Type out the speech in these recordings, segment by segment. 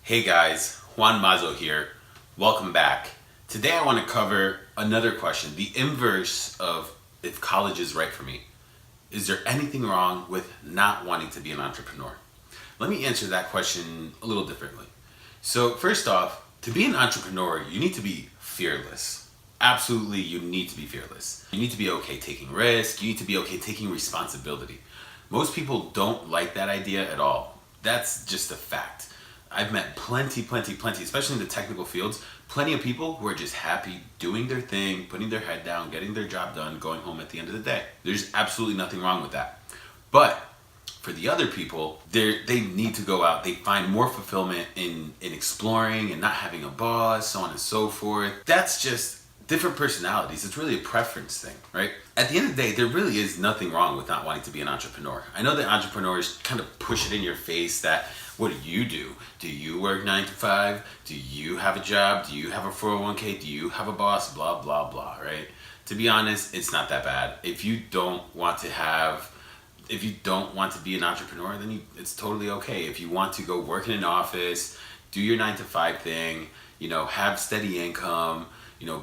Hey guys, Juan Mazo here. Welcome back. Today I want to cover another question, the inverse of if college is right for me. Is there anything wrong with not wanting to be an entrepreneur? Let me answer that question a little differently. So first off, to be an entrepreneur, you need to be fearless. Absolutely, you need to be fearless. You need to be okay taking risks. You need to be okay taking responsibility. Most people don't like that idea at all. That's just a fact. I've met plenty, especially in the technical fields, plenty of people who are just happy doing their thing, putting their head down, getting their job done, going home at the end of the day. There's absolutely nothing wrong with that. But for the other people, they need to go out. They find more fulfillment in exploring and not having a boss, so on and so forth. That's just different personalities. It's really a preference thing, right? At the end of the day, there really is nothing wrong with not wanting to be an entrepreneur. I know that entrepreneurs kind of push it in your face that, what do you do? Do you work 9 to 5? Do you have a job? Do you have a 401k? Do you have a boss? Blah, blah, blah, right? To be honest, it's not that bad. If you don't want to be an entrepreneur, then it's totally okay. If you want to go work in an office, do your 9 to 5 thing, have steady income,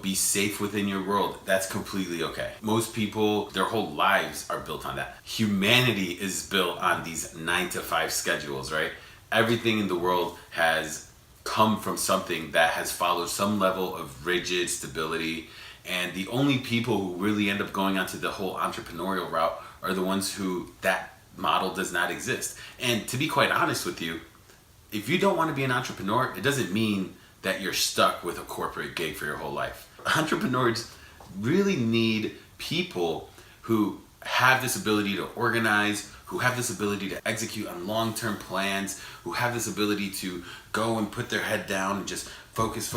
be safe within your world, that's completely okay. Most people, their whole lives are built on that. Humanity is built on these 9 to 5 schedules, right? Everything in the world has come from something that has followed some level of rigid stability. And the only people who really end up going onto the whole entrepreneurial route are the ones who that model does not exist. And to be quite honest with you, if you don't want to be an entrepreneur, it doesn't mean that you're stuck with a corporate gig for your whole life. Entrepreneurs really need people who have this ability to organize, who have this ability to execute on long-term plans, who have this ability to go and put their head down and just focus,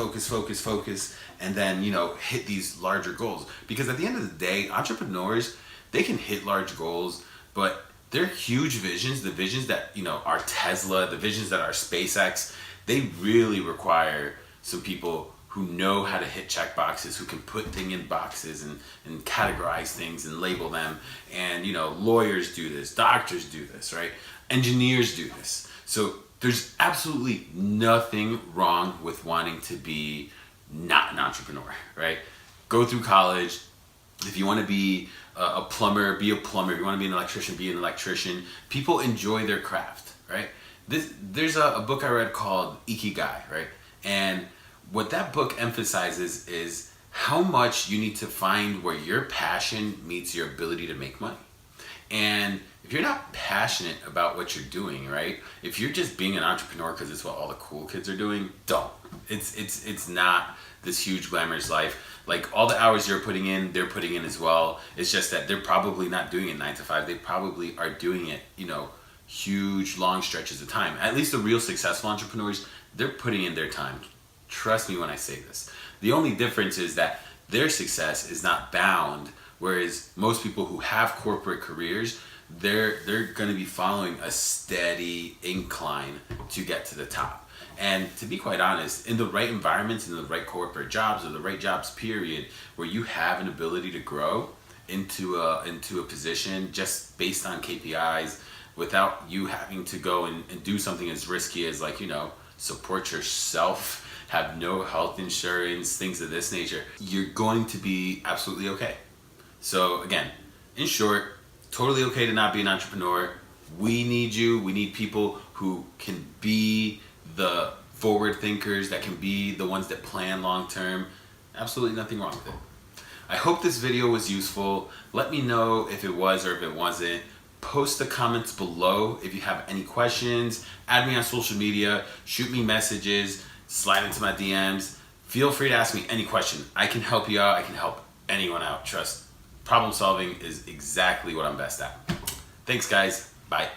and then, hit these larger goals. Because at the end of the day, entrepreneurs, they can hit large goals, but they're huge visions, the visions that, are Tesla, the visions that are SpaceX, they really require some people who know how to hit check boxes, who can put things in boxes and categorize things and label them. And, lawyers do this, doctors do this, right? Engineers do this. So there's absolutely nothing wrong with wanting to be not an entrepreneur, right? Go through college. If you want to be a plumber, be a plumber. If you want to be an electrician, be an electrician. People enjoy their craft, right? There's a book I read called Ikigai, right? And what that book emphasizes is how much you need to find where your passion meets your ability to make money. And if you're not passionate about what you're doing, right? If you're just being an entrepreneur because it's what all the cool kids are doing, don't. It's not this huge glamorous life. Like all the hours you're putting in, they're putting in as well. It's just that they're probably not doing it 9 to 5. They probably are doing it, huge long stretches of time. At least the real successful entrepreneurs, they're putting in their time. Trust me when I say this. The only difference is that their success is not bound, whereas most people who have corporate careers, they're going to be following a steady incline to get to the top. And to be quite honest, in the right environments, in the right corporate jobs, or the right jobs period, where you have an ability to grow into a position just based on KPIs, without you having to go and do something as risky as support yourself, have no health insurance, things of this nature, you're going to be absolutely okay. So again, in short, totally okay to not be an entrepreneur. We need you. We need people who can be the forward thinkers, that can be the ones that plan long term. Absolutely nothing wrong with it. I hope this video was useful. Let me know if it was or if it wasn't. Post the comments below if you have any questions. Add me on social media. Shoot me messages. Slide into my DMs. Feel free to ask me any question. I can help you out. I can help anyone out. Trust. Problem solving is exactly what I'm best at. Thanks, guys. Bye.